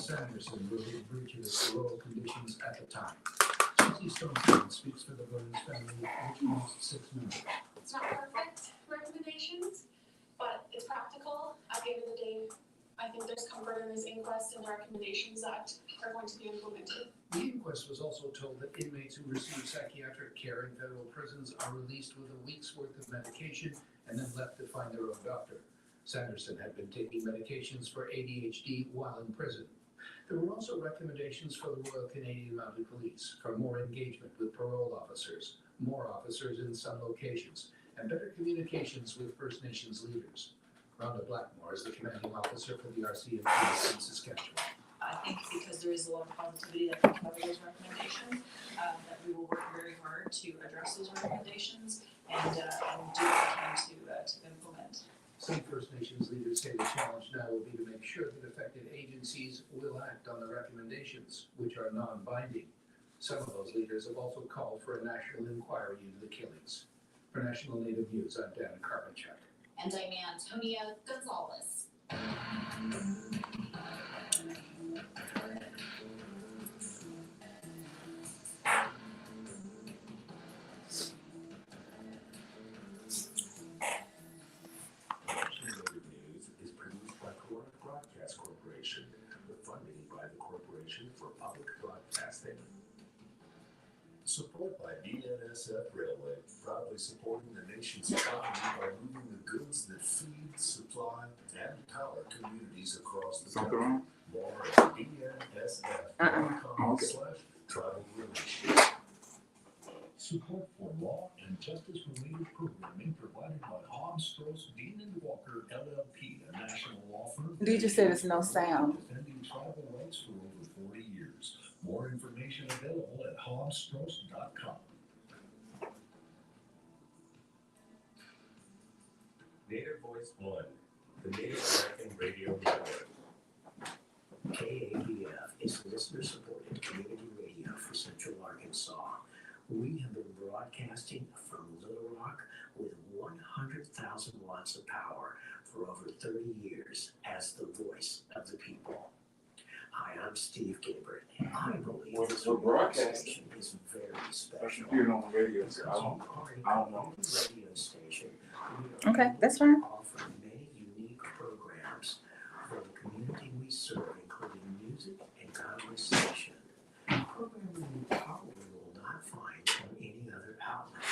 Sanderson revealed breaches of parole conditions at the time. Susie Stonestone speaks for the Burns family, which lost 6 members. It's not perfect recommendations, but it's practical. At the end of the day, I think there's comfort in this inquest and the recommendations that are going to be implemented. The inquest was also told that inmates who receive psychiatric care in federal prisons are released with a week's worth of medication and then left to find their own doctor. Sanderson had been taking medications for ADHD while in prison. There were also recommendations for the Royal Canadian Mounted Police for more engagement with parole officers, more officers in some locations, and better communications with First Nations leaders. Rhonda Blackmore is the commanding officer for the RCMP in Saskatchewan. I think because there is a lot of positivity that comes out of those recommendations, that we will work very hard to address those recommendations and do what we can to implement. Some First Nations leaders say the challenge now will be to make sure that affected agencies will act on the recommendations, which are non-binding. Some of those leaders have also called for a national inquiry into the killings. For National Native News, I'm Dan Karpachuk. And I'm Antonia Gonzalez. Support by BNSF Railway, proudly supporting the nation's economy by moving the goods that feed, supply, and power communities across the country. More at bnsf.com/travel relations. Support for law and justice-related programming provided by Hobbs, Strauss, Dean & Walker, LLP, a national law firm. DJ said it's no sound. Defending tribal rights for over 40 years. More information available at hobbsstrauss.com. Native Voice One, the Native American Radio Network. KABF is listener-supported community radio for Central Arkansas. We have been broadcasting from Little Rock with 100,000 watts of power for over 30 years as the voice of the people. Hi, I'm Steve Gilbert, and I believe this station is very special. You're on the radio, so I don't know. Radio station. Okay, that's fine. Offer many unique programs for the community we serve, including music and conversation. Programming you probably will not find on any other outlet.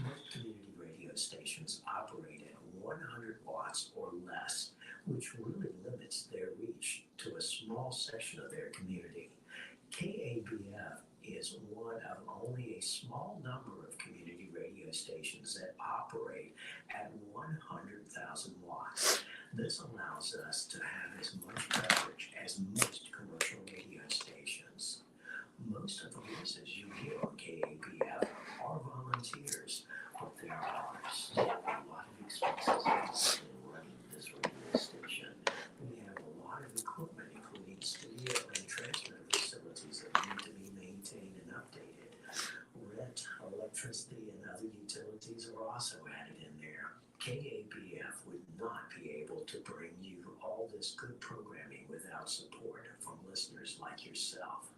Most community radio stations operate at 100 watts or less, which really limits their reach to a small section of their community. KABF is one of only a small number of community radio stations that operate at 100,000 watts. This allows us to have as much coverage as most commercial radio stations. Most of the voices you hear on KABF are volunteers, but there are still a lot of expenses in running this radio station. We have a lot of equipment, including studio and transfer facilities that need to be maintained and updated. Rent, electricity, and other utilities are also added in there. KABF would not be able to bring you all this good programming without support from listeners like yourself.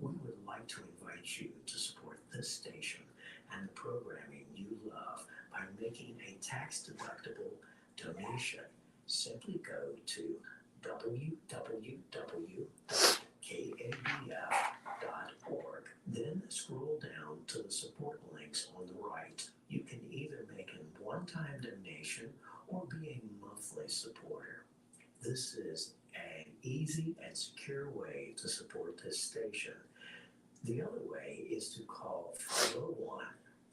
We would like to invite you to support this station and the programming you love by making a tax-deductible donation. Simply go to www.kabf.org. Then scroll down to the support links on the right. You can either make a one-time donation or be a monthly supporter. This is an easy and secure way to support this station. The other way is to call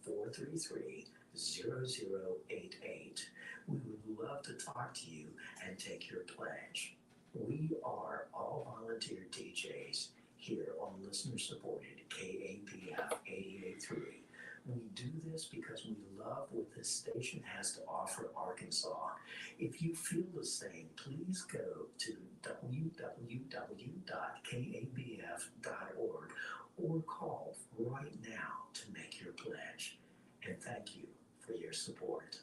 501-433-0088. We would love to talk to you and take your pledge. We are all volunteer DJs here on listener-supported KABF 88.3. We do this because we love what this station has to offer Arkansas. If you feel the same, please go to www.kabf.org or call right now to make your pledge. And thank you for your support.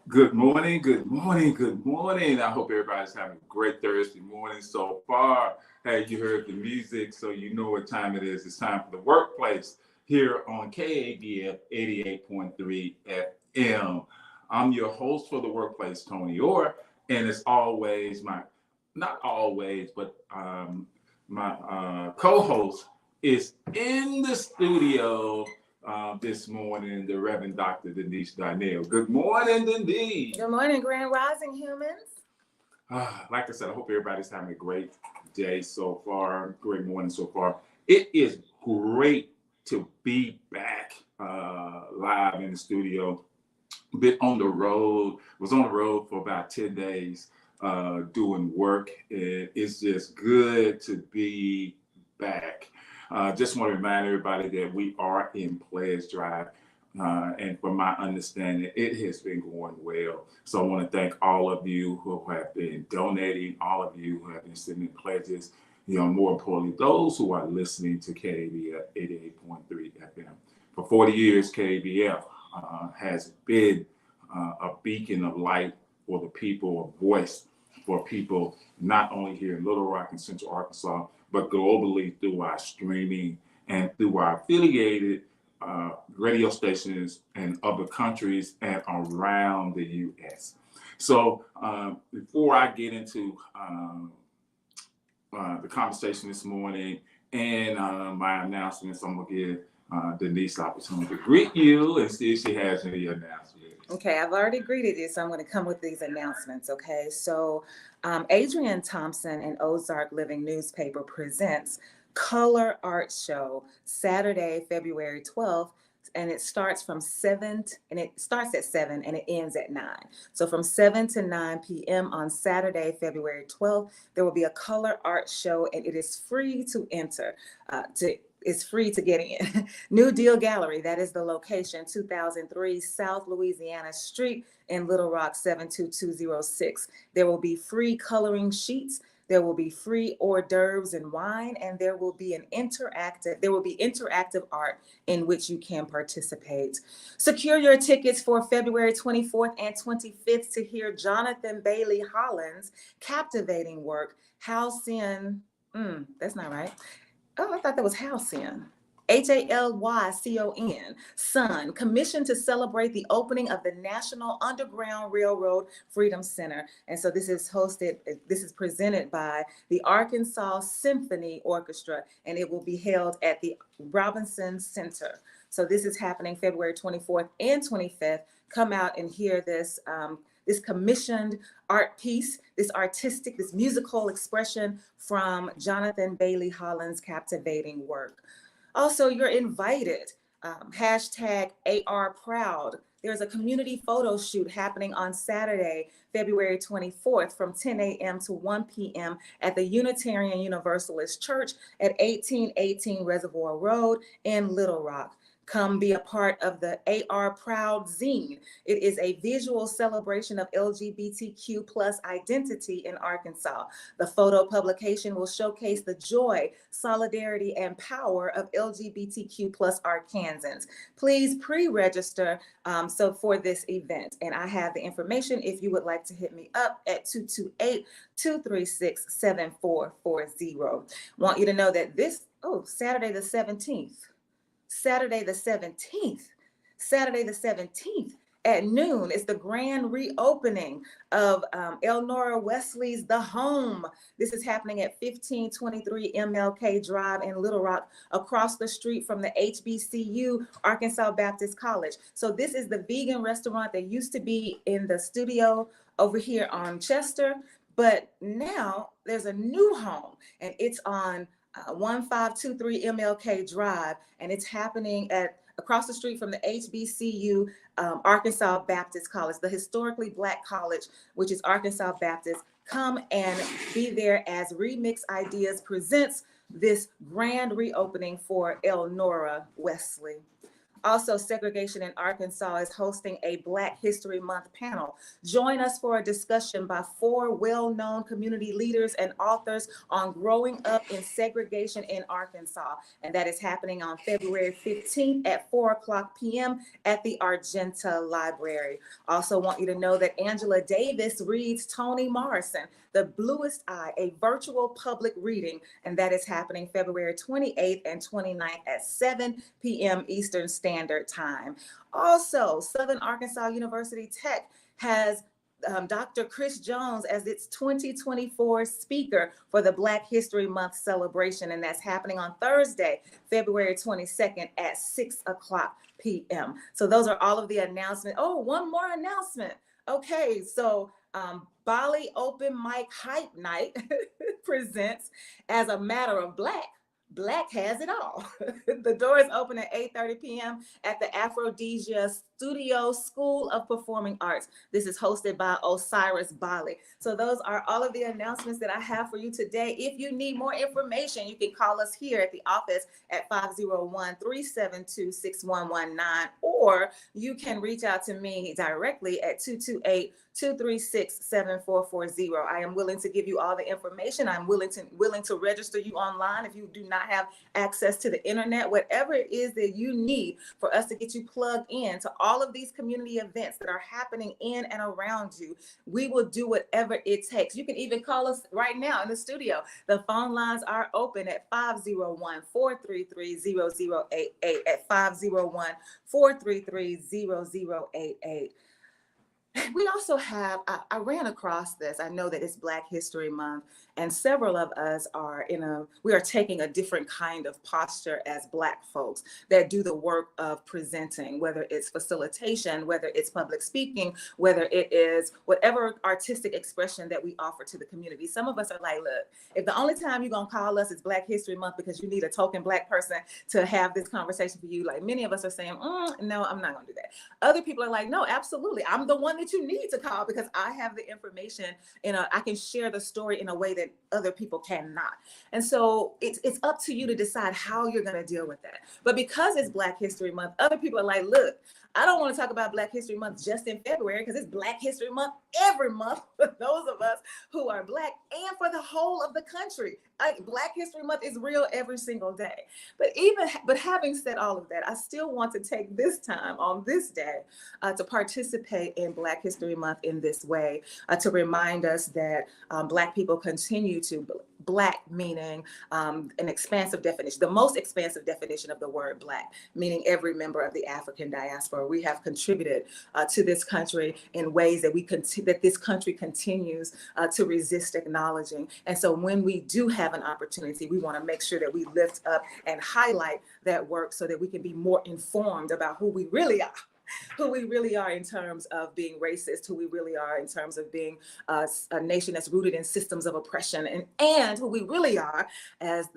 Good morning, good morning, good morning. I hope everybody's having a great Thursday morning so far. Hey, you heard the music, so you know what time it is. It's time for the workplace here on KABF 88.3 FM. I'm your host for the workplace, Toney Orr, and as always, not always, but my co-host is in the studio this morning, the Reverend Dr. Denise Darnell. Good morning, Denise. Good morning, Grand Rising humans. Like I said, I hope everybody's having a great day so far, great morning so far. It is great to be back live in the studio. Been on the road, was on the road for about 10 days doing work. It's just good to be back. Just want to remind everybody that we are in Pledge Drive. And from my understanding, it has been going well. So I want to thank all of you who have been donating, all of you who have been sending pledges, more importantly, those who are listening to KABF 88.3 FM. For 40 years, KABF has been a beacon of light for the people, a voice for people, not only here in Little Rock and Central Arkansas, but globally through our streaming and through our affiliated radio stations in other countries and around the U.S. So before I get into the conversation this morning and my announcements, I'm going to give Denise the opportunity to greet you and see if she has any announcements. Okay, I've already greeted you, so I'm going to come with these announcements, okay? So Adrian Thompson and Ozark Living Newspaper presents Color Art Show Saturday, February 12th, and it starts at 7 and it ends at 9. So from 7 to 9 p.m. on Saturday, February 12th, there will be a color art show, and it is free to enter. It's free to get in. New Deal Gallery, that is the location, 2003 South Louisiana Street in Little Rock, 72206. There will be free coloring sheets. There will be free hors d'oeuvres and wine, and there will be interactive art in which you can participate. Secure your tickets for February 24th and 25th to hear Jonathan Bailey Holland's captivating work, Halcyon. That's not right. Oh, I thought that was Halcyon. Hallycon, Sun, commissioned to celebrate the opening of the National Underground Railroad Freedom Center. And so this is presented by the Arkansas Symphony Orchestra, and it will be held at the Robinson Center. So this is happening February 24th and 25th. Come out and hear this commissioned art piece, this musical expression from Jonathan Bailey Holland's captivating work. Also, you're invited, hashtag #ARProud. There's a community photo shoot happening on Saturday, February 24th from 10 a.m. to 1 p.m. at the Unitarian Universalist Church at 1818 Reservoir Road in Little Rock. Come be a part of the AR Proud Zine. It is a visual celebration of LGBTQ plus identity in Arkansas. The photo publication will showcase the joy, solidarity, and power of LGBTQ plus Arkansans. Please pre-register for this event. And I have the information if you would like to hit me up at 228-236-7440. Want you to know that Saturday the 17th at noon is the grand reopening of Elnora Wesley's The Home. This is happening at 1523 MLK Drive in Little Rock, across the street from the HBCU, Arkansas Baptist College. So this is the vegan restaurant that used to be in the studio over here on Chester, but now there's a new home, and it's on 1523 MLK Drive, and it's happening across the street from the HBCU, Arkansas Baptist College, the historically Black college, which is Arkansas Baptist. Come and be there as Remix Ideas presents this grand reopening for Elnora Wesley. Also, Segregation in Arkansas is hosting a Black History Month panel. Join us for a discussion by 4 well-known community leaders and authors on growing up in segregation in Arkansas. And that is happening on February 15th at 4:00 p.m. at the Argenta Library. Also want you to know that Angela Davis reads Toni Morrison, The Bluest Eye, a virtual public reading, and that is happening February 28th and 29th at 7 p.m. Eastern Standard Time. Also, Southern Arkansas University Tech has Dr. Chris Jones as its 2024 speaker for the Black History Month celebration, and that's happening on Thursday, February 22nd at 6:00 p.m. So those are all of the announcements. Oh, one more announcement. Okay, so Bali Open Mic Hype Night presents As a Matter of Black has it all. The doors open at 8:30 p.m. at the Aphrodisia Studio School of Performing Arts. This is hosted by Osiris Bali. So those are all of the announcements that I have for you today. If you need more information, you can call us here at the office at 501-372-6119, or you can reach out to me directly at 228-236-7440. I am willing to give you all the information. I'm willing to register you online if you do not have access to the internet, whatever it is that you need for us to get you plugged in to all of these community events that are happening in and around you. We will do whatever it takes. You can even call us right now in the studio. The phone lines are open at 501-433-0088, at 501-433-0088. We also have, I ran across this. I know that it's Black History Month, and several of us we are taking a different kind of posture as Black folks that do the work of presenting, whether it's facilitation, whether it's public speaking, whether it is whatever artistic expression that we offer to the community. Some of us are like, look, if the only time you're gonna call us is Black History Month because you need a token Black person to have this conversation for you, like many of us are saying, no, I'm not gonna do that. Other people are like, no, absolutely. I'm the one that you need to call because I have the information I can share the story in a way that other people cannot. And so it's up to you to decide how you're going to deal with that. But because it's Black History Month, other people are like, look, I don't want to talk about Black History Month just in February because it's Black History Month every month for those of us who are Black and for the whole of the country. Black History Month is real every single day. But having said all of that, I still want to take this time on this day to participate in Black History Month in this way, to remind us that Black people continue to, Black meaning an expansive definition, the most expansive definition of the word Black, meaning every member of the African diaspora. We have contributed to this country in ways that that this country continues to resist acknowledging. And so when we do have an opportunity, we want to make sure that we lift up and highlight that work so that we can be more informed about who we really are. Who we really are in terms of being racist, who we really are in terms of being a nation that's rooted in systems of oppression, and who we really are as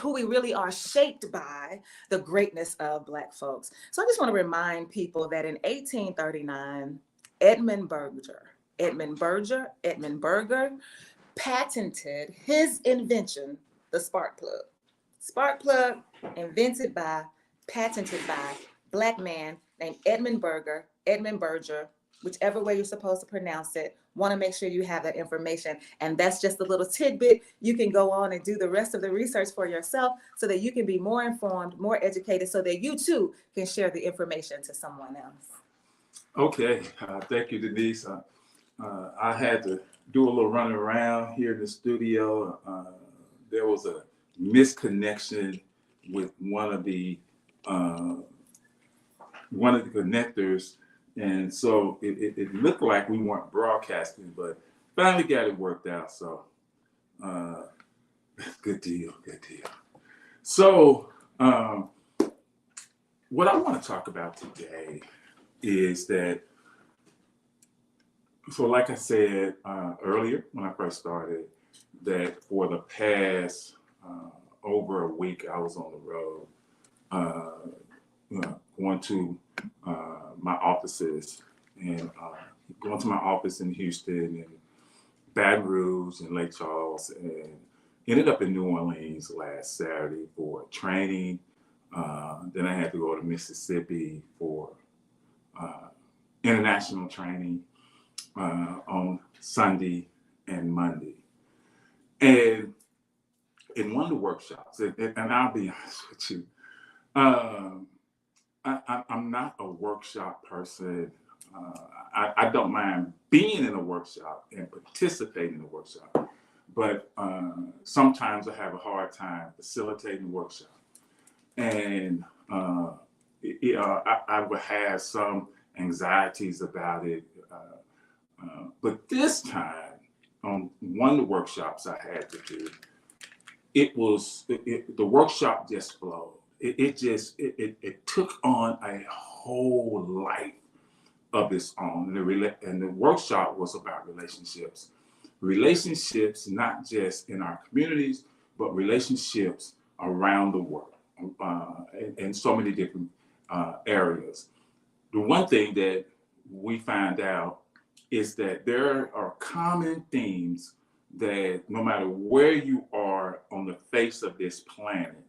who we really are shaped by the greatness of Black folks. So I just want to remind people that in 1839, Edmund Berger patented his invention, the spark plug. Spark plug patented by Black man named Edmund Berger, whichever way you're supposed to pronounce it. Want to make sure you have that information. And that's just a little tidbit. You can go on and do the rest of the research for yourself so that you can be more informed, more educated, so that you too can share the information to someone else. Okay, thank you, Denise. I had to do a little running around here in the studio. There was a misconnection with one of the connectors, and so it looked like we weren't broadcasting, but finally got it worked out. So good deal. So what I want to talk about today is that, so like I said earlier when I first started, that for the past over a week I was on the road, going to my offices, and going to my office in Houston and Baton Rouge and Lake Charles, and ended up in New Orleans last Saturday for training Then I had to go to Mississippi for international training on Sunday and Monday. And in one of the workshops, and I'll be honest with you, I'm not a workshop person. I don't mind being in a workshop and participating in a workshop, but sometimes I have a hard time facilitating a workshop. And I would have some anxieties about it. But this time, on one of the workshops I had to do, the workshop just flowed. It took on a whole life of its own. And the workshop was about relationships. Relationships, not just in our communities, but relationships around the world, in so many different areas. The one thing that we find out is that there are common themes that no matter where you are on the face of this planet,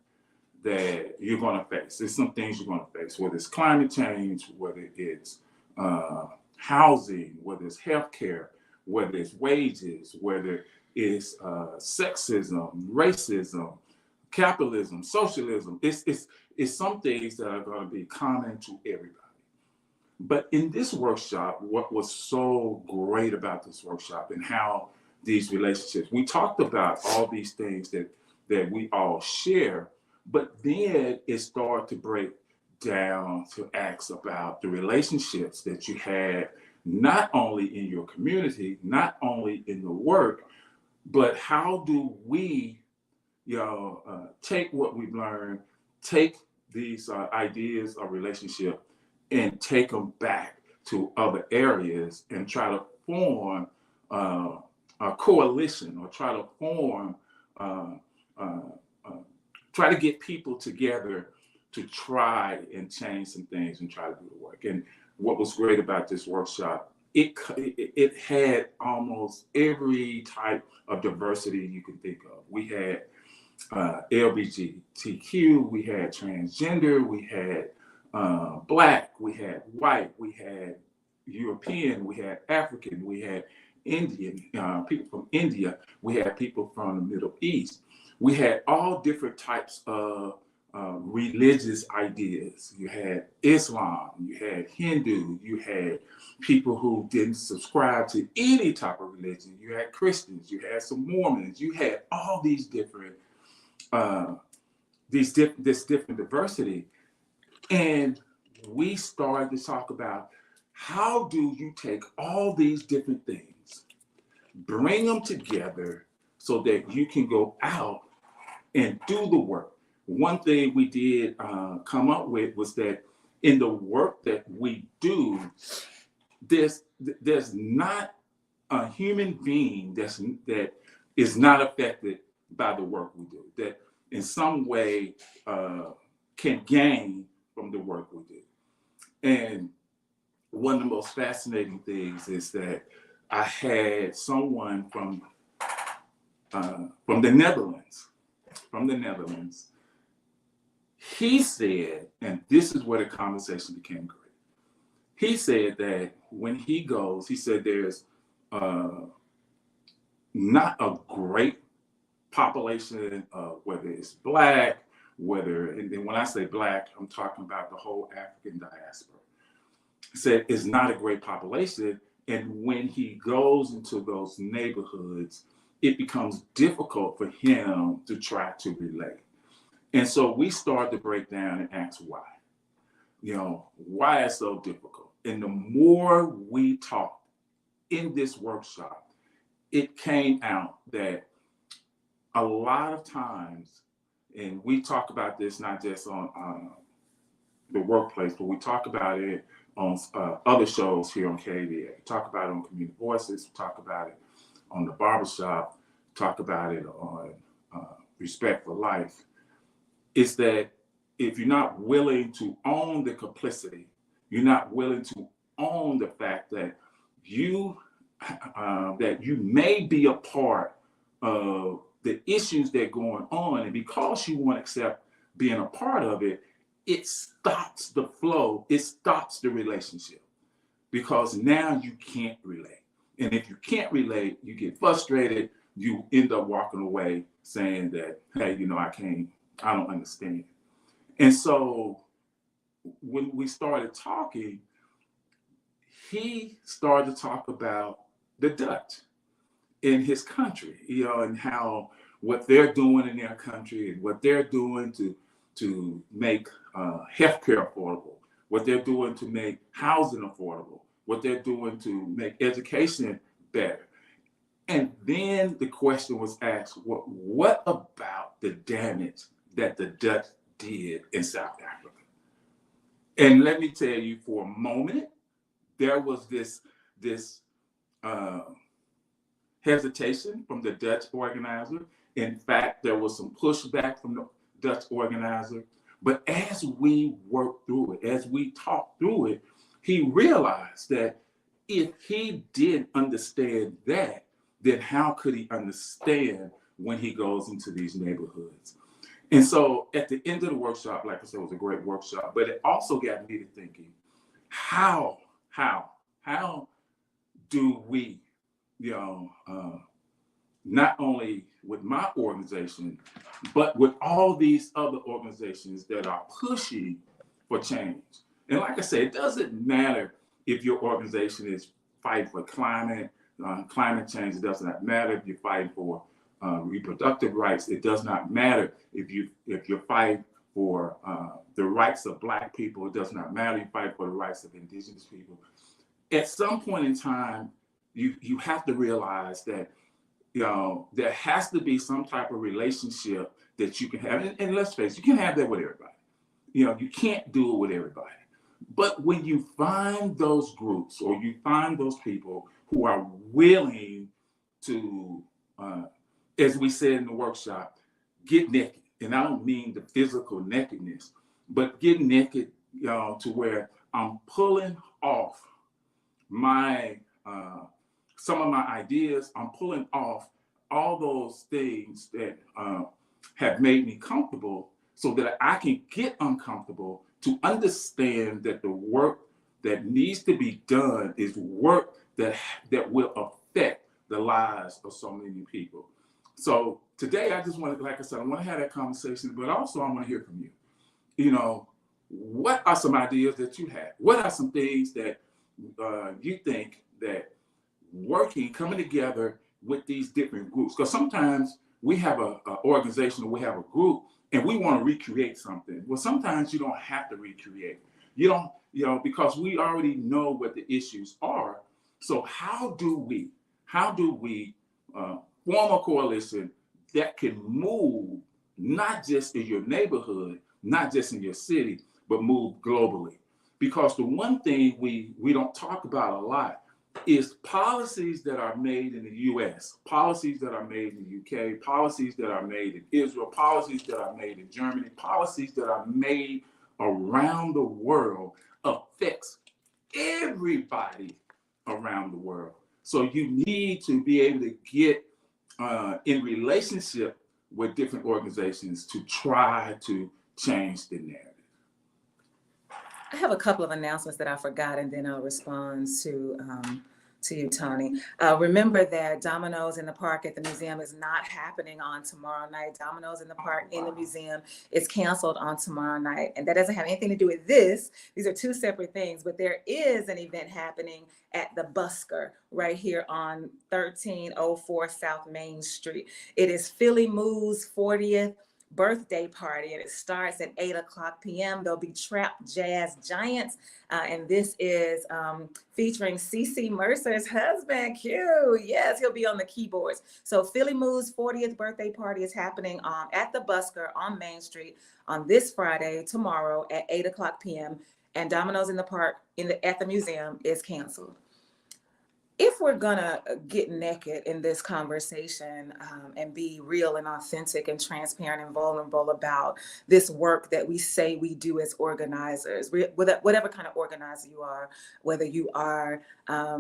that you're going to face. There's some things you're going to face, whether it's climate change, whether it's housing, whether it's healthcare, whether it's wages, whether it's sexism, racism, capitalism, socialism. It's some things that are going to be common to everybody. But in this workshop, what was so great about this workshop and how these relationships, we talked about all these things that we all share, but then it started to break down to ask about the relationships that you had, not only in your community, not only in the work, but how do we, take what we've learned, take these ideas of relationship and take them back to other areas and try to form a coalition, or try to form, try to get people together to try and change some things and try to do the work. And what was great about this workshop, it had almost every type of diversity you can think of. We had LGBTQ, we had transgender, we had Black, we had white, we had European, we had African, we had Indian, people from India, we had people from the Middle East. We had all different types of religious ideas. You had Islam, you had Hindu, you had people who didn't subscribe to any type of religion. You had Christians, you had some Mormons, you had all these different, this different diversity. And we started to talk about, how do you take all these different things, bring them together so that you can go out and do the work. One thing we did come up with was that in the work that we do, there's not a human being that is not affected by the work we do, that in some way can gain from the work we do. And one of the most fascinating things is that I had someone from the Netherlands. He said, and this is where the conversation became great. He said that when he goes, he said there's not a great population, whether it's Black, and when I say Black, I'm talking about the whole African diaspora. He said it's not a great population, and when he goes into those neighborhoods, it becomes difficult for him to try to relate. And so we start to break down and ask why. Why it's so difficult. And the more we talked in this workshop, it came out that a lot of times, and we talk about this not just on the workplace, but we talk about it on other shows here on KVA. We talk about it on Community Voices, we talk about it on the barbershop, talk about it on Respect for Life, is that if you're not willing to own the complicity, you're not willing to own the fact that you may be a part of the issues that are going on, and because you won't accept being a part of it, it stops the flow, it stops the relationship, because now you can't relate. And if you can't relate, you get frustrated, you end up walking away saying that, hey, I don't understand. And so when we started talking, he started to talk about the Dutch in his country, and how what they're doing in their country and what they're doing to make healthcare affordable, what they're doing to make housing affordable, what they're doing to make education better. And then the question was asked, what about the damage that the Dutch did in South Africa? And let me tell you, for a moment, there was this hesitation from the Dutch organizer. In fact, there was some pushback from the Dutch organizer. But as we worked through it, as we talked through it, he realized that if he didn't understand that, then how could he understand when he goes into these neighborhoods? And so at the end of the workshop, like I said, it was a great workshop, but it also got me to thinking, how do we, not only with my organization, but with all these other organizations that are pushing for change. And like I said, it doesn't matter if your organization is fighting for climate change. It does not matter if you're fighting for reproductive rights. It does not matter if you're fighting for the rights of Black people. It does not matter if you fight for the rights of Indigenous people. At some point in time, you have to realize that there has to be some type of relationship that you can have. And let's face it, you can have that with everybody. You can't do it with everybody. But when you find those groups, or you find those people who are willing to, as we said in the workshop, get naked. And I don't mean the physical nakedness, but get naked, to where I'm pulling off my some of my ideas. I'm pulling off all those things that have made me comfortable, so that I can get uncomfortable, to understand that the work that needs to be done is work that will affect the lives of so many people. So today, I just want to, like I said, I want to have that conversation, but also I want to hear from you. What are some ideas that you have? What are some things that you think that coming together with these different groups? Because sometimes we have an organization, or we have a group, and we want to recreate something. Well, sometimes you don't have to recreate. You don't, because we already know what the issues are. So how do we form a coalition that can move not just in your neighborhood, not just in your city, but move globally? Because the one thing we don't talk about a lot is policies that are made in the US, policies that are made in the UK, policies that are made in Israel, policies that are made in Germany, policies that are made around the world affects everybody around the world. So you need to be able to get in relationship with different organizations to try to change the narrative. I have a couple of announcements that I forgot, and then I'll respond to you, Toney. Remember that Domino's in the Park at the museum is not happening on tomorrow night. Domino's in the Park in the museum is canceled on tomorrow night. And that doesn't have anything to do with this. These are two separate things, but there is an event happening at the Busker right here on 1304 South Main Street. It is Philly Moo's 40th birthday party, and it starts at 8:00 p.m. There'll be trap jazz giants, and this is featuring CeCe Mercer's husband, Q. Yes, he'll be on the keyboards. So Philly Moo's 40th birthday party is happening at the Busker on Main Street on this Friday, tomorrow at 8:00 p.m. And Domino's in the Park at the museum is canceled. If we're gonna get naked in this conversation and be real and authentic and transparent and vulnerable about this work that we say we do as organizers, whatever kind of organizer you are, whether you are a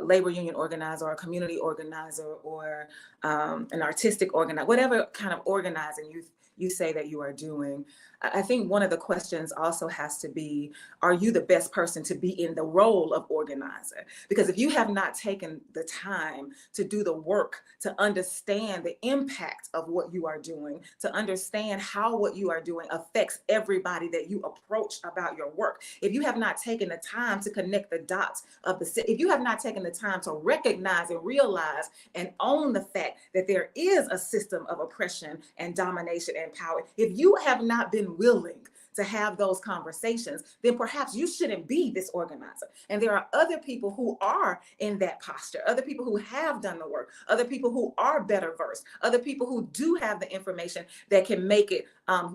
labor union organizer or a community organizer or an artistic organizer, whatever kind of organizing you say that you are doing. I think one of the questions also has to be, are you the best person to be in the role of organizer? Because if you have not taken the time to do the work, to understand the impact of what you are doing, to understand how what you are doing affects everybody that you approach about your work, if you have not taken the time to connect the dots of if you have not taken the time to recognize and realize and own the fact that there is a system of oppression and domination and power, if you have not been willing to have those conversations, then perhaps you shouldn't be this organizer. And there are other people who are in that posture, other people who have done the work, other people who are better versed, other people who do have the information that can make it,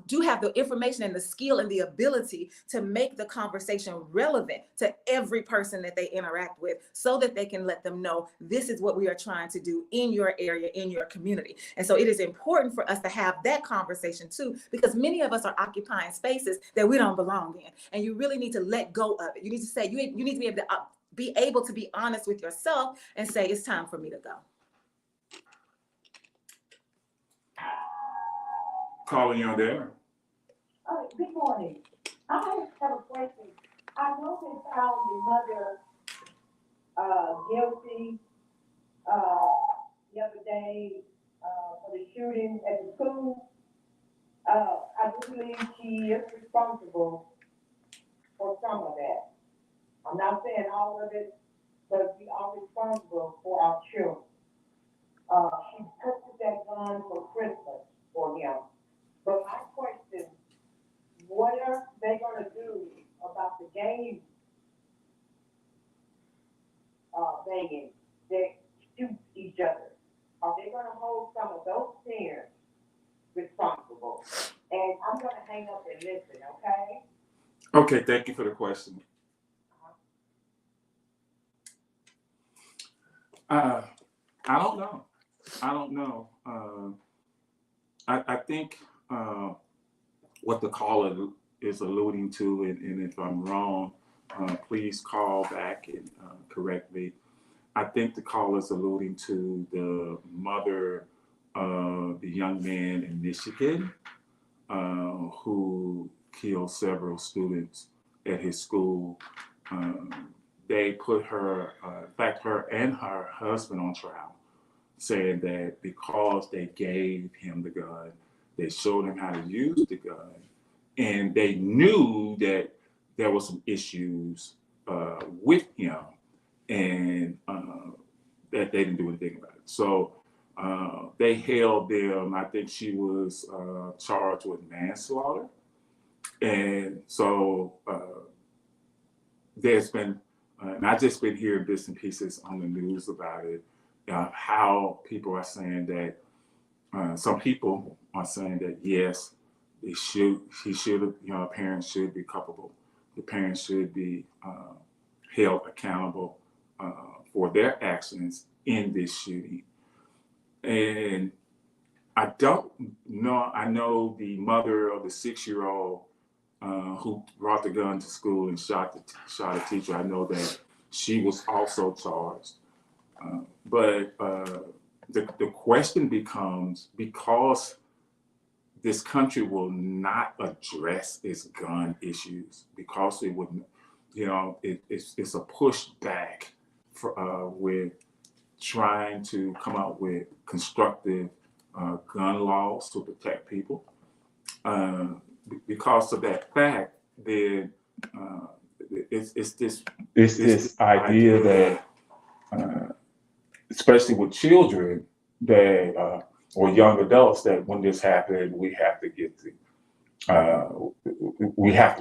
do have the information and the skill and the ability to make the conversation relevant to every person that they interact with, so that they can let them know this is what we are trying to do in your area, in your community. And so it is important for us to have that conversation too, because many of us are occupying spaces that we don't belong in. And you really need to let go of it. You need to say, you need to be able to be honest with yourself and say, it's time for me to go. Calling you on there. Good morning. I have a question. I know they found the mother guilty the other day for the shooting at the school. I do believe she is responsible for some of that. I'm not saying all of it, but we are responsible for our children. She purchased that gun for Christmas for him. But my question, what are they gonna do about the game banging that shoot each other? Are they gonna hold some of those parents responsible? And I'm gonna hang up and listen, okay? Okay, thank you for the question. I don't know. I think what the caller is alluding to, and if I'm wrong, please call back and correct me. I think the caller is alluding to the mother of the young man in Michigan who killed several students at his school. They put her, in fact, her and her husband on trial, saying that because they gave him the gun, they showed him how to use the gun, and they knew that there were some issues with him, and that they didn't do anything about it. So they held them. I think she was charged with manslaughter, and so there's been, and I've just been hearing bits and pieces on the news about it, how people are saying that, some people are saying that yes, he should have, parents should be culpable. The parents should be held accountable for their actions in this shooting. And I don't know, I know the mother of the 6-year-old who brought the gun to school and shot a teacher. I know that she was also charged. But the question becomes, because this country will not address its gun issues, because it wouldn't, it's a pushback with trying to come up with constructive gun laws to protect people. Because of that fact, then it's this idea that, especially with children, that or young adults, that when this happened, we have to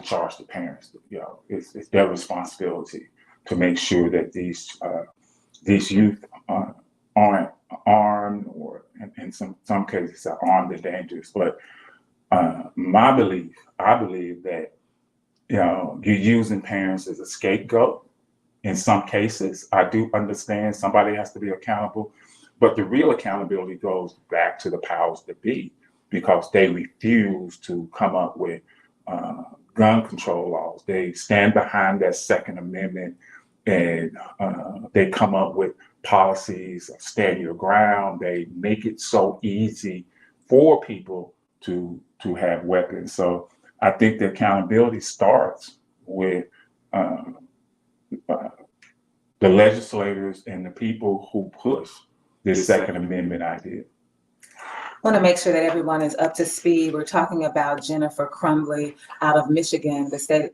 charge the parents. It's their responsibility to make sure that these youth aren't armed, or in some cases are armed and dangerous. But I believe that you're using parents as a scapegoat. In some cases, I do understand somebody has to be accountable, but the real accountability goes back to the powers that be, because they refuse to come up with gun control laws. They stand behind that Second Amendment, and they come up with policies of stand your ground. They make it so easy for people to have weapons. So I think the accountability starts with the legislators and the people who push this Second Amendment idea. I want to make sure that everyone is up to speed. We're talking about Jennifer Crumbley out of Michigan, the state,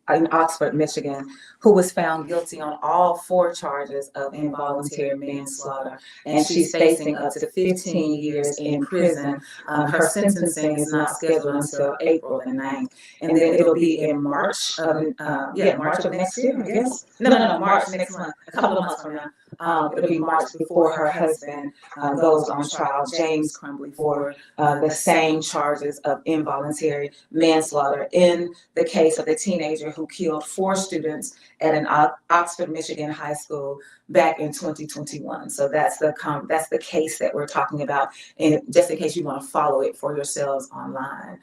in Oxford, Michigan, who was found guilty on all 4 charges of involuntary manslaughter. And she's facing up to 15 years in prison. Her sentencing is not scheduled until April the 9th. And then it'll be in March of, March of next year, I guess. No, March next month, a couple of months from now. It'll be March before her husband goes on trial, James Crumbley, for the same charges of involuntary manslaughter in the case of the teenager who killed 4 students at an Oxford, Michigan high school back in 2021. So that's the case that we're talking about, and just in case you want to follow it for yourselves online.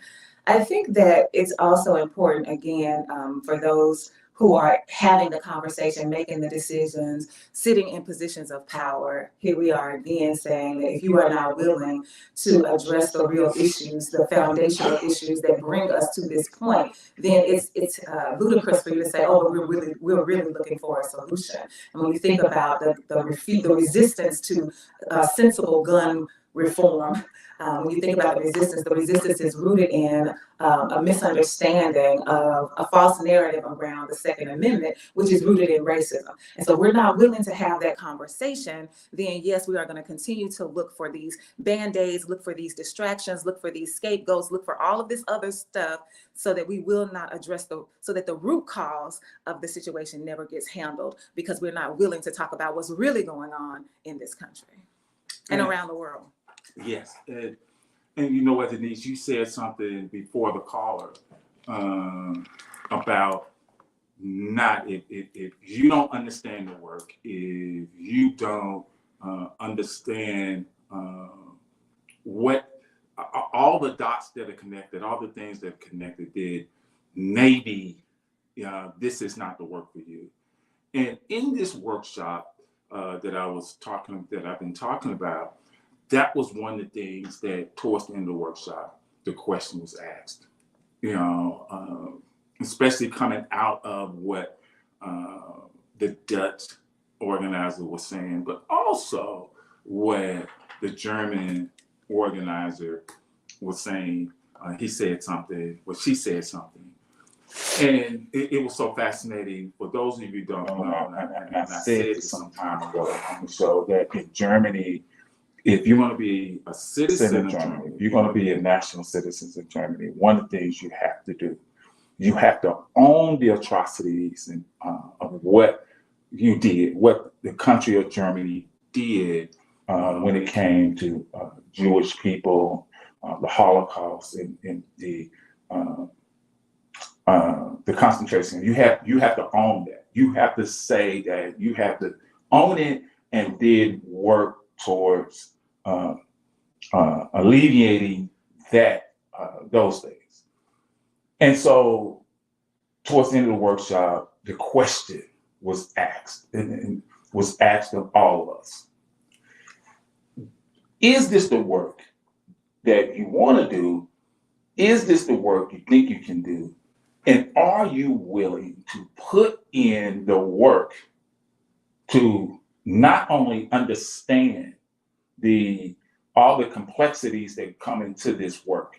I think that it's also important, again, for those who are having the conversation, making the decisions, sitting in positions of power. Here we are again saying that if you are not willing to address the real issues, the foundational issues that bring us to this point, then it's ludicrous for you to say, oh, but we're really looking for a solution. And when you think about the resistance to sensible gun reform, when you think about the resistance is rooted in a misunderstanding of a false narrative around the Second Amendment, which is rooted in racism. And so we're not willing to have that conversation, then yes, we are going to continue to look for these band-aids, look for these distractions, look for these scapegoats, look for all of this other stuff so that we will not address so that the root cause of the situation never gets handled, because we're not willing to talk about what's really going on in this country and around the world. Yes, and you know what, Denise, you said something before the caller about if you don't understand the work, if you don't understand what all the dots that are connected, all the things that are connected, that maybe this is not the work for you. And in this workshop that I've been talking about, that was one of the things that towards the end of the workshop, the question was asked, especially coming out of what the Dutch organizer was saying, but also what the German organizer was saying. She said something, and it was so fascinating. For those of you who don't know, and I said this some time ago on the show, that in Germany, if you want to be a citizen of Germany, if you're going to be a national citizen of Germany, one of the things you have to do, you have to own the atrocities and of what you did, what the country of Germany did when it came to Jewish people, the Holocaust, and the concentration. You have to own that. You have to say that. You have to own it and then work towards alleviating those things. And so towards the end of the workshop, the question was asked, and was asked of all of us. Is this the work that you want to do? Is this the work you think you can do? And are you willing to put in the work to not only understand all the complexities that come into this work,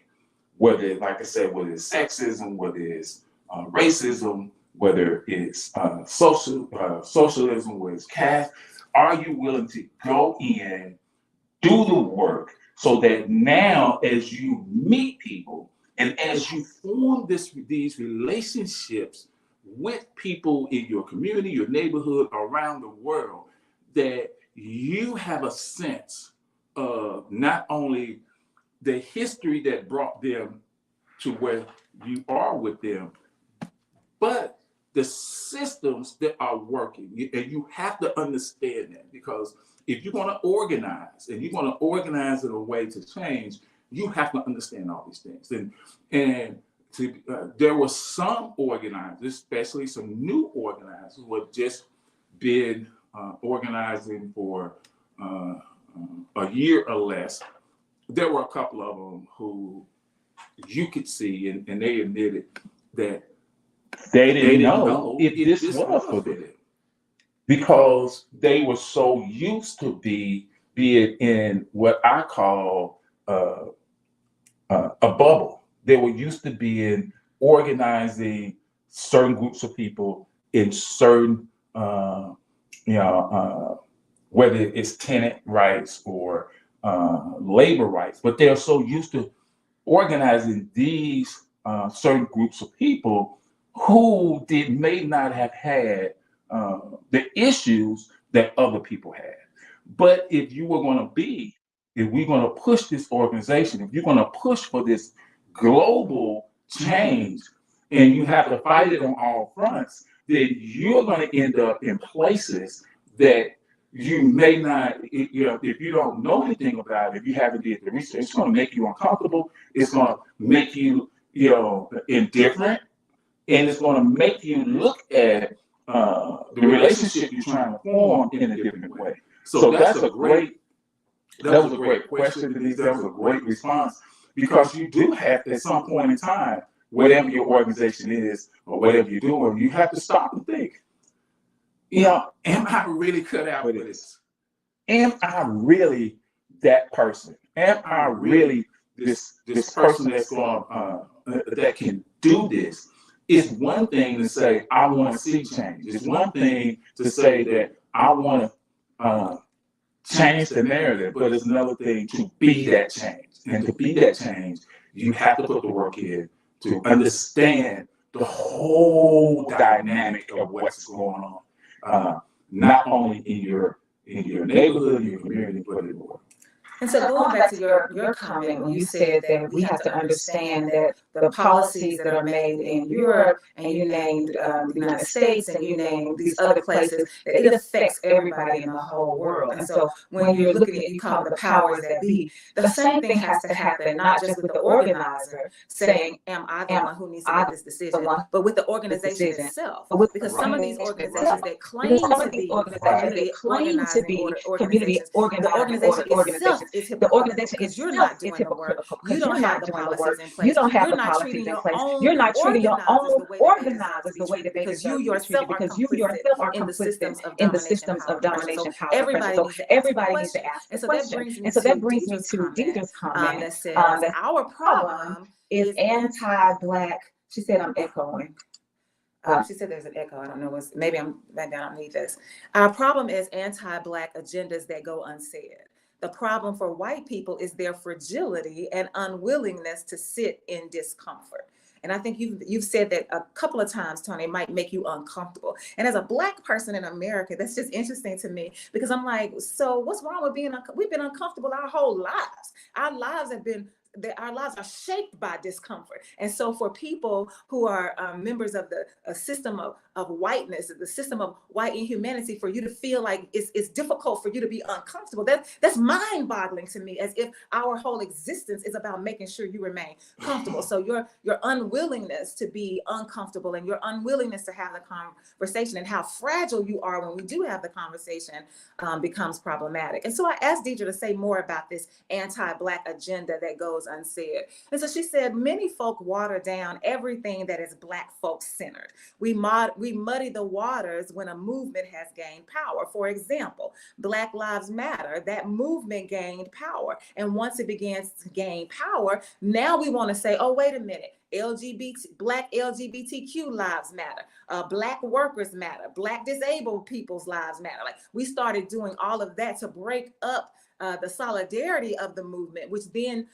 whether, like I said, whether it's sexism, whether it's racism, whether it's socialism, whether it's caste, are you willing to go in, do the work, so that now as you meet people and as you form these relationships with people in your community, your neighborhood, around the world, that you have a sense of not only the history that brought them to where you are with them, but the systems that are working. And you have to understand that, because if you're going to organize, and you're going to organize in a way to change, you have to understand all these things. And there were some organizers, especially some new organizers, who have just been organizing for a year or less. There were a couple of them who you could see, and they admitted that they didn't know if this was for them, because they were so used to being in what I call a bubble. They were used to being organizing certain groups of people in certain, whether it's tenant rights or labor rights, but they're so used to organizing these certain groups of people who may not have had the issues that other people had. But if we're going to push this organization, if you're going to push for this global change, and you have to fight it on all fronts, then you're going to end up in places that you may not, if you don't know anything about it, if you haven't did the research, it's going to make you uncomfortable. It's going to make you, indifferent, and it's going to make you look at the relationship you're trying to form in a different way. So that was a great question, Denise. That was a great response, because you do have to, at some point in time, whatever your organization is or whatever you're doing, you have to stop and think, am I really cut out for this? Am I really that person? Am I really this person that's going that can do this? It's one thing to say I want to see change. It's one thing to say that I want to change the narrative, but it's another thing to be that change. And to be that change, you have to put the work in to understand the whole dynamic of what's going on, not only in your neighborhood, in your community, but in the world. And so going back to your comment when you said that we have to understand that the policies that are made in Europe, and you named the United States, and you named these other places, that it affects everybody in the whole world. And so when you're looking at, you call it the powers that be, the same thing has to happen, not just with the organizer saying, am I the one who needs to make this decision, but with the organization itself. Because some of these organizations that claim to be community organizations, the organization itself is hypocritical, because you're not doing the work. You don't have the policies in place. You're not treating your own organizers the way that they deserve, because you yourself are complicit in the systems of domination, power, everybody needs to ask the question. And so that brings me to Deidre's comment that says our problem is anti-Black. She said I'm echoing. She said there's an echo. I don't know. Maybe I don't need this. Our problem is anti-Black agendas that go unsaid. The problem for white people is their fragility and unwillingness to sit in discomfort. And I think you've said that a couple of times, Toney, might make you uncomfortable. And as a Black person in America, that's just interesting to me, because I'm like, so what's wrong with we've been uncomfortable our whole lives. Our lives are shaped by discomfort. And so for people who are members of the system of whiteness, the system of white inhumanity, for you to feel like it's difficult for you to be uncomfortable, that's mind-boggling to me, as if our whole existence is about making sure you remain comfortable. So your unwillingness to be uncomfortable, and your unwillingness to have the conversation, and how fragile you are when we do have the conversation, becomes problematic. And so I asked Deidre to say more about this anti-Black agenda that goes unsaid. And so she said, many folk water down everything that is Black folk centered. We muddy the waters when a movement has gained power. For example, Black Lives Matter, that movement gained power. And once it begins to gain power, now we want to say, oh, wait a minute. Black LGBTQ lives matter. Black workers matter. Black disabled people's lives matter. Like, we started doing all of that to break up the solidarity of the movement, which then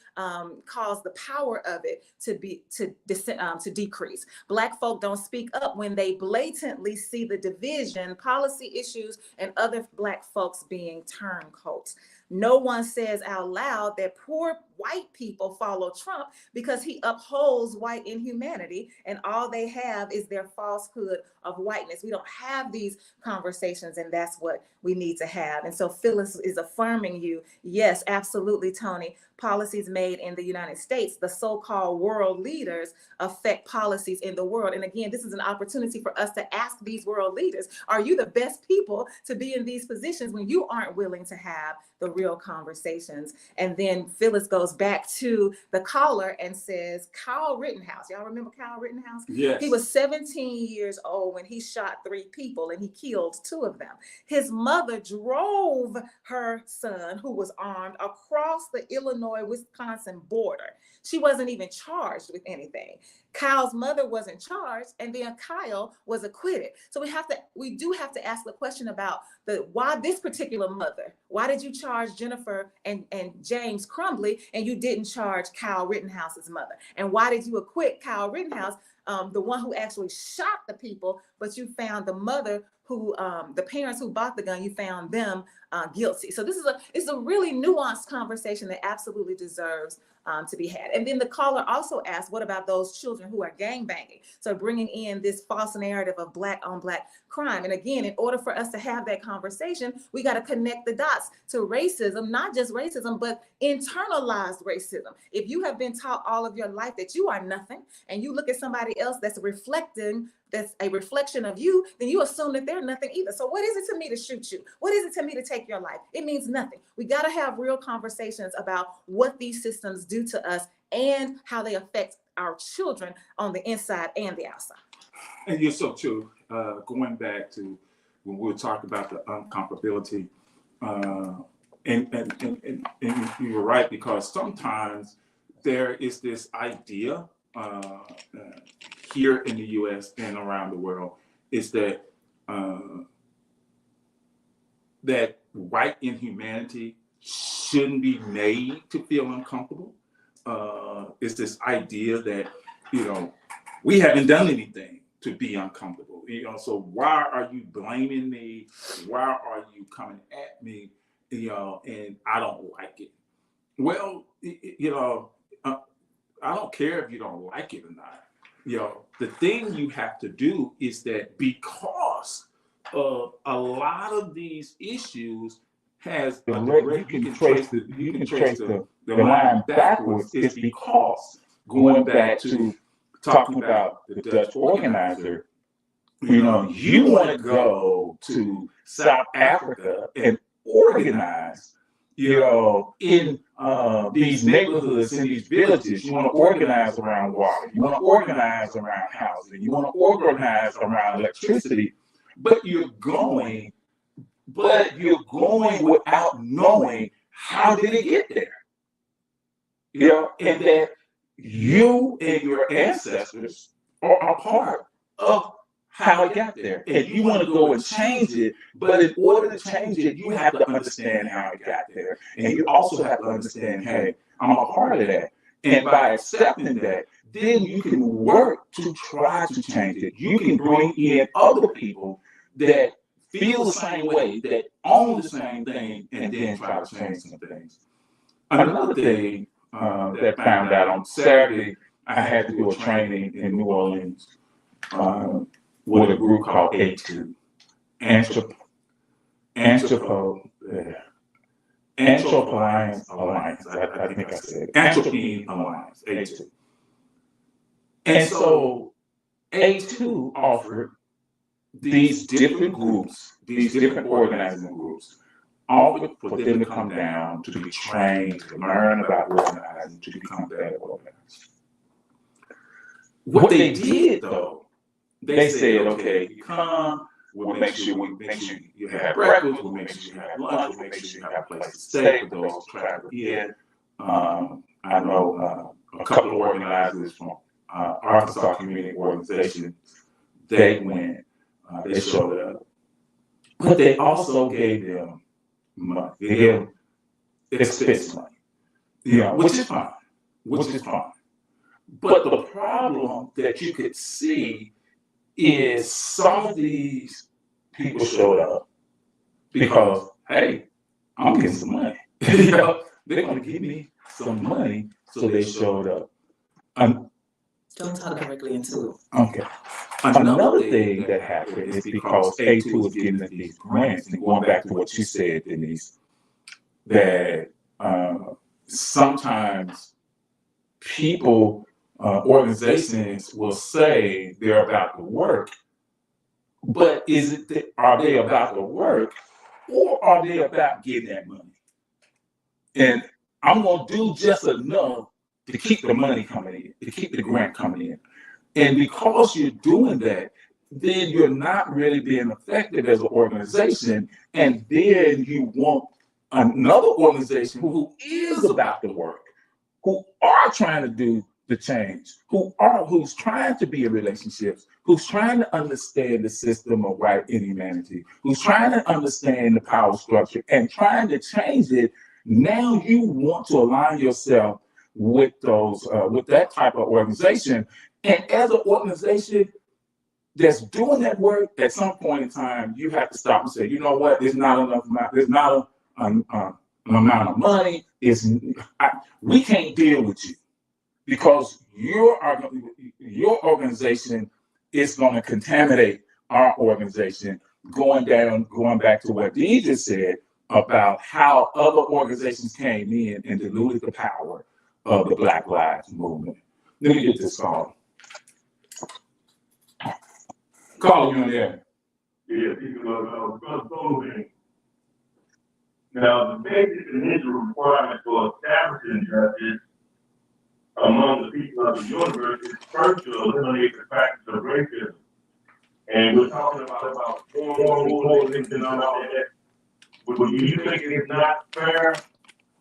caused the power of it to decrease. Black folk don't speak up when they blatantly see the division, policy issues, and other Black folks being turncoats. No one says out loud that poor white people follow Trump because he upholds white inhumanity, and all they have is their falsehood of whiteness. We don't have these conversations, and that's what we need to have. And so Phyllis is affirming you. Yes, absolutely, Toney. policies made in the United States, the so-called world leaders affect policies in the world. And again, this is an opportunity for us to ask these world leaders, are you the best people to be in these positions when you aren't willing to have the real conversations? And then Phyllis goes back to the caller and says, Kyle Rittenhouse, y'all remember Kyle Rittenhouse? Yes. He was 17 years old when he shot 3 people and he killed 2 of them. His mother drove her son, who was armed, across the Illinois-Wisconsin border. She wasn't even charged with anything. Kyle's mother wasn't charged, and then Kyle was acquitted. So we do have to ask the question about why this particular mother. Why did you charge Jennifer and James Crumbly and you didn't charge Kyle Rittenhouse's mother? And why did you acquit Kyle Rittenhouse, the one who actually shot the people, but you found the mother who, the parents who bought the gun, you found them guilty? So this is a really nuanced conversation that absolutely deserves to be had. And then the caller also asked, what about those children who are gangbanging? So bringing in this false narrative of Black on Black crime. And again, in order for us to have that conversation, we got to connect the dots to racism, not just racism, but internalized racism. If you have been taught all of your life that you are nothing, and you look at somebody else that's a reflection of you, then you assume that they're nothing either. So what is it to me to shoot you? What is it to me to take your life? It means nothing. We got to have real conversations about what these systems do to us and how they affect our children on the inside and the outside. And you're so true. Going back to when we were talking about the uncomfortability, and you were right, because sometimes there is this idea here in the U.S. and around the world is that that white inhumanity shouldn't be made to feel uncomfortable. It's this idea that, we haven't done anything to be uncomfortable. So why are you blaming me? Why are you coming at me? And I don't like it. Well, I don't care if you don't like it or not. The thing you have to do is that because of a lot of these issues has you can trace the line backwards. It's because going back to talking about the Dutch organizer, you want to go to South Africa and organize, in these neighborhoods, in these villages. You want to organize around water. You want to organize around housing. You want to organize around electricity. But you're going without knowing how did it get there. And that you and your ancestors are a part of how it got there. And you want to go and change it, but in order to change it, you have to understand how it got there. And you also have to understand, hey, I'm a part of that. And by accepting that, then you can work to try to change it. You can bring in other people that feel the same way, that own the same thing, and then try to change some things. Another thing that I found out on Saturday, I had to do a training in New Orleans with a group called A2, Anthropine Alliance. I think I said it. Anthropine Alliance, A2. And so A2 offered these different groups, these different organizing groups, offered for them to come down, to be trained, to learn about organizing, to become better organizers. What they did, though, they said, okay, you come, we'll make sure you have breakfast, we'll make sure you have lunch, we'll make sure you have a place to stay for those who travel in. I know a couple of organizers from Arkansas Community Organization, they went, they showed up, but they also gave them money. They gave them expense money, which is fine, But the problem that you could see is some of these people showed up because, hey, I'm getting some money. They're going to give me some money, so they showed up. Don't talk directly into it. Okay. Another thing that happened is because A2 is giving us these grants, and going back to what you said, Denise, that sometimes people, organizations will say they're about the work, but are they about the work or are they about getting that money? And I'm going to do just enough to keep the money coming in, to keep the grant coming in. And because you're doing that, then you're not really being effective as an organization. And then you want another organization who is about the work, who are trying to do the change, who's trying to be in relationships, who's trying to understand the system of right and humanity, who's trying to understand the power structure and trying to change it. Now you want to align yourself with those, with that type of organization. And as an organization that's doing that work, at some point in time, you have to stop and say, you know what, there's not enough, there's not an amount of money. We can't deal with you because your organization is going to contaminate our organization, going back to what Dee just said about how other organizations came in and diluted the power of the Black Lives Movement. Let me get this call. Call you on there. Yeah, people of clothing. Now, the basic initial requirement for establishing justice among the people of the universe is first to eliminate the practice of racism. And we're talking about coalition and all that. But do you think it's not fair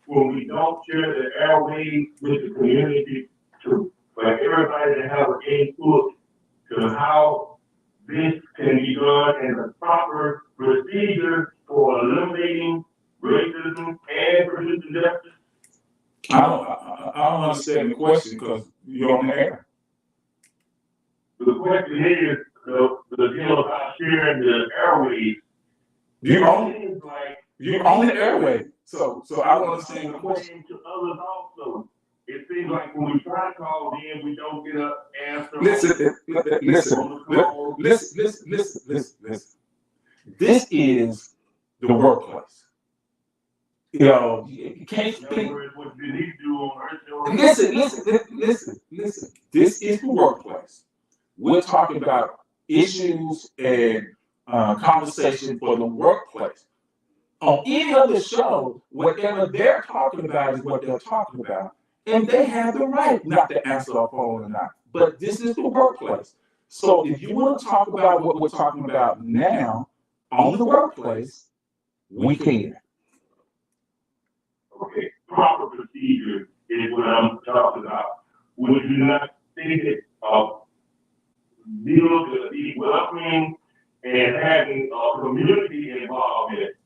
when we don't share the airways with the community for everybody to have an input to how this can be done and the proper procedure for eliminating racism and producing justice? I don't understand the question because you're on the air. The question is the deal about sharing the airways. You're on the airway. So I don't understand the question. To others also. It seems like when we try to call in, we don't get an answer. Listen. This is the workplace. You know, you can't speak. What Denise do on her show. Listen. This is the workplace. We're talking about issues and conversation for the workplace. On any other show, whatever they're talking about is what they're talking about. And they have the right not to answer a phone or not. But this is the workplace. So if you want to talk about what we're talking about now on the workplace, we can. Okay, proper procedure is what I'm talking about. Would you not think it deal to be welcoming and having a community involved in it?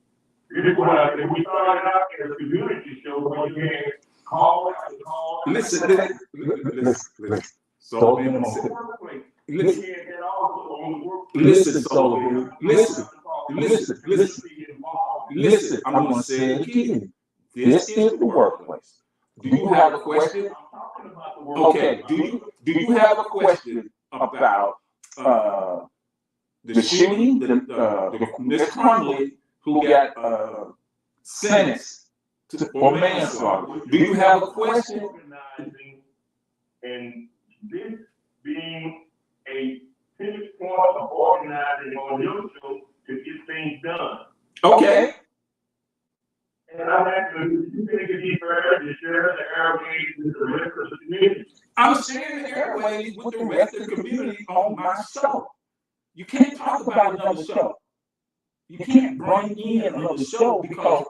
This is what I said. We started out as a community show where you had call after call. Listen. So listen. I'm going to say it again. This is the workplace. Do you have a question? Okay. Do you have a question about the shooting, the Miss Crumley who got sentenced for manslaughter? Do you have a question? And this being a pivot point of organizing on your show to get things done. Okay. And I'm asking, do you think it'd be fair to share the airways with the rest of the community? I'm sharing the airways with the rest of the community on my show. You can't talk about another show. You can't bring in another show because.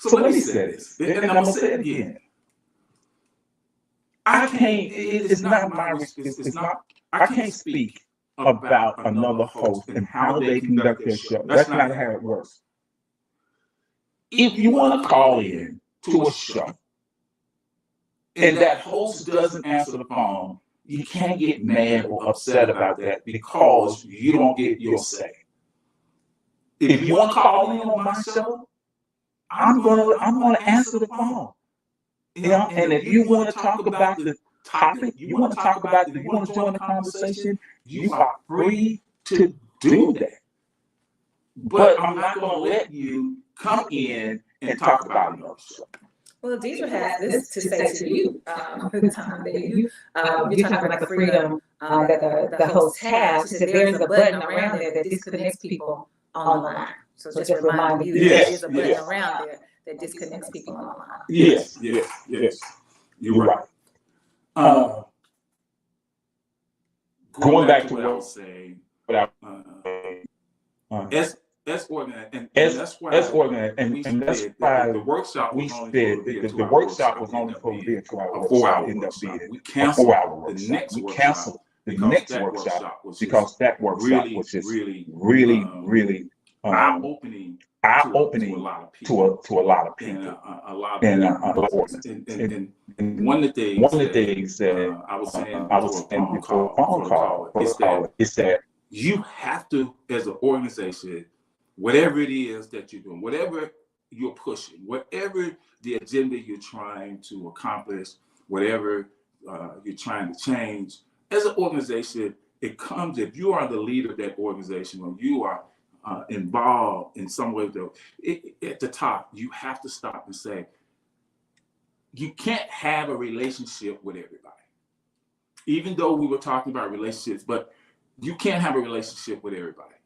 So let me say this, and I'm gonna say it again. I can't speak about another host and how they conduct their show. That's not how it works. If you want to call in to a show and that host doesn't answer the phone, you can't get mad or upset about that because you don't get your say. If you want to call in on my show, I'm gonna answer the phone. You know, and if you want to talk about the topic, you want to join the conversation, you are free to do that. But I'm not going to let you come in and talk about it on the show. Well, Deidre has this to say to you, Tom, that you're talking about the freedom that the host has. She said there is a button around there that disconnects people on the line. So just reminding you that there is a button around there that disconnects people on the line. Yes. You're right. Going back to what I was saying, as organized, and that's why the workshop was only supposed to be a 2-hour workshop. It ended up being a 4-hour workshop. We canceled the next workshop because that workshop was just really eye-opening to a lot of people and one of the things that I was saying before a phone call is that you have to, as an organization, whatever it is that you're doing, whatever you're pushing, whatever the agenda you're trying to accomplish, whatever you're trying to change, as an organization, it comes, if you are the leader of that organization or you are involved in some way, at the top, you have to stop and say, you can't have a relationship with everybody. Even though we were talking about relationships, but you can't have a relationship with everybody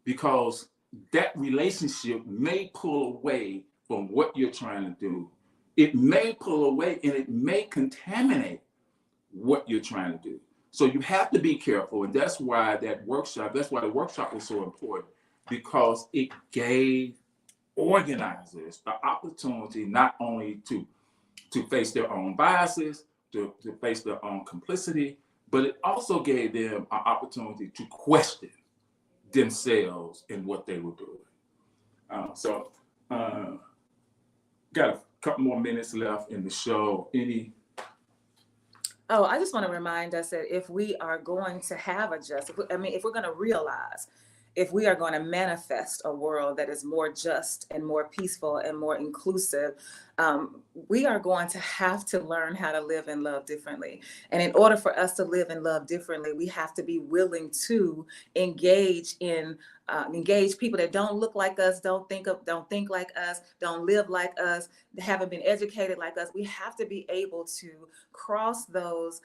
because that relationship may pull away from what you're trying to do. It may pull away and it may contaminate what you're trying to do. So you have to be careful. And that's why the workshop was so important, because it gave organizers the opportunity not only to face their own biases, to face their own complicity, but it also gave them an opportunity to question themselves and what they were doing. Got a couple more minutes left in the show. I just want to remind us that if we are going to have if we're going to realize, if we are going to manifest a world that is more just and more peaceful and more inclusive, we are going to have to learn how to live and love differently. And in order for us to live and love differently, we have to be willing to engage people that don't look like us, don't think like us, don't live like us, haven't been educated like us. We have to be able to cross those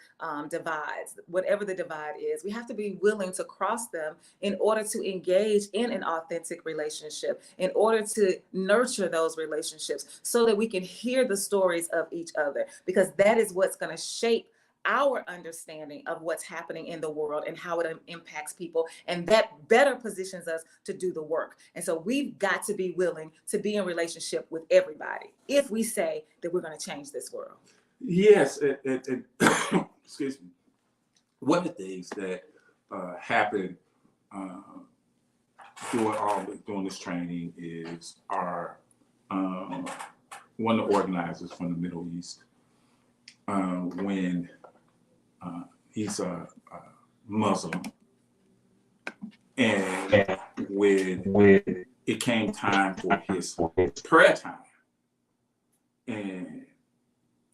divides, whatever the divide is. We have to be willing to cross them in order to engage in an authentic relationship, in order to nurture those relationships so that we can hear the stories of each other, because that is what's going to shape our understanding of what's happening in the world and how it impacts people. And that better positions us to do the work. And so we've got to be willing to be in relationship with everybody if we say that we're going to change this world. Yes. Excuse me. One of the things that happened during this training is one of the organizers from the Middle East, when he's a Muslim, and when it came time for his prayer time, and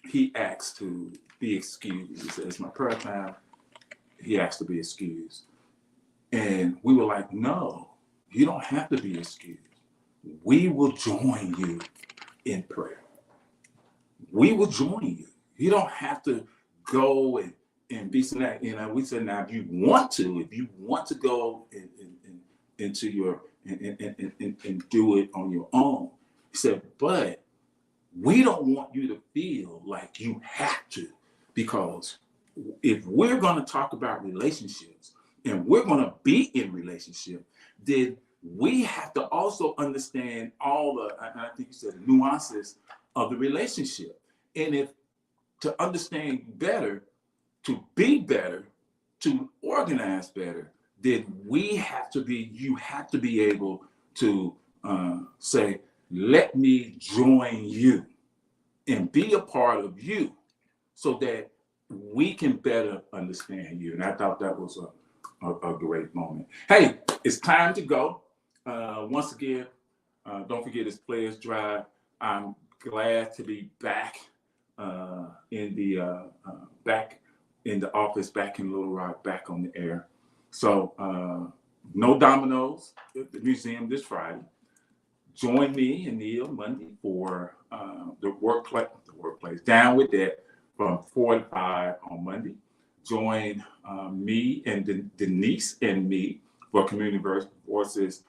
he asked to be excused. He said, "It's my prayer time." He asked to be excused, and we were like, "No, you don't have to be excused. We will join you in prayer. We will join you. You don't have to go and be so that." We said, now, if you want to go into your and do it on your own. He said, but we don't want you to feel like you have to, because if we're going to talk about relationships and we're going to be in relationship, then we have to also understand all the, I think you said, the nuances of the relationship. And if to understand better, to be better, to organize better, then you have to be able to say, let me join you and be a part of you so that we can better understand you. And I thought that was a great moment. Hey, it's time to go. Once again, don't forget it's Players Drive. I'm glad to be back in the office, back in Little Rock, back on the air. So no dominoes at the museum this Friday, join me and Neil Monday for the workplace Down with That from 4 to 5 on Monday. Join me and Denise and me for Community Voices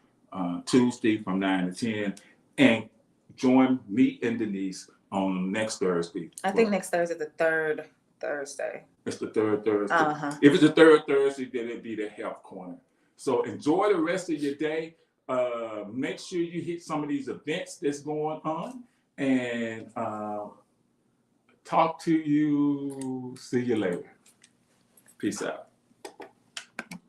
Tuesday from 9 to 10. And join me and Denise on next Thursday. I think next Thursday is the third Thursday. It's the third Thursday. Uh-huh. If it's the third Thursday, then it'd be the Health Corner. So enjoy the rest of your day. Make sure you hit some of these events that's going on, and talk to you. See you later. Peace out.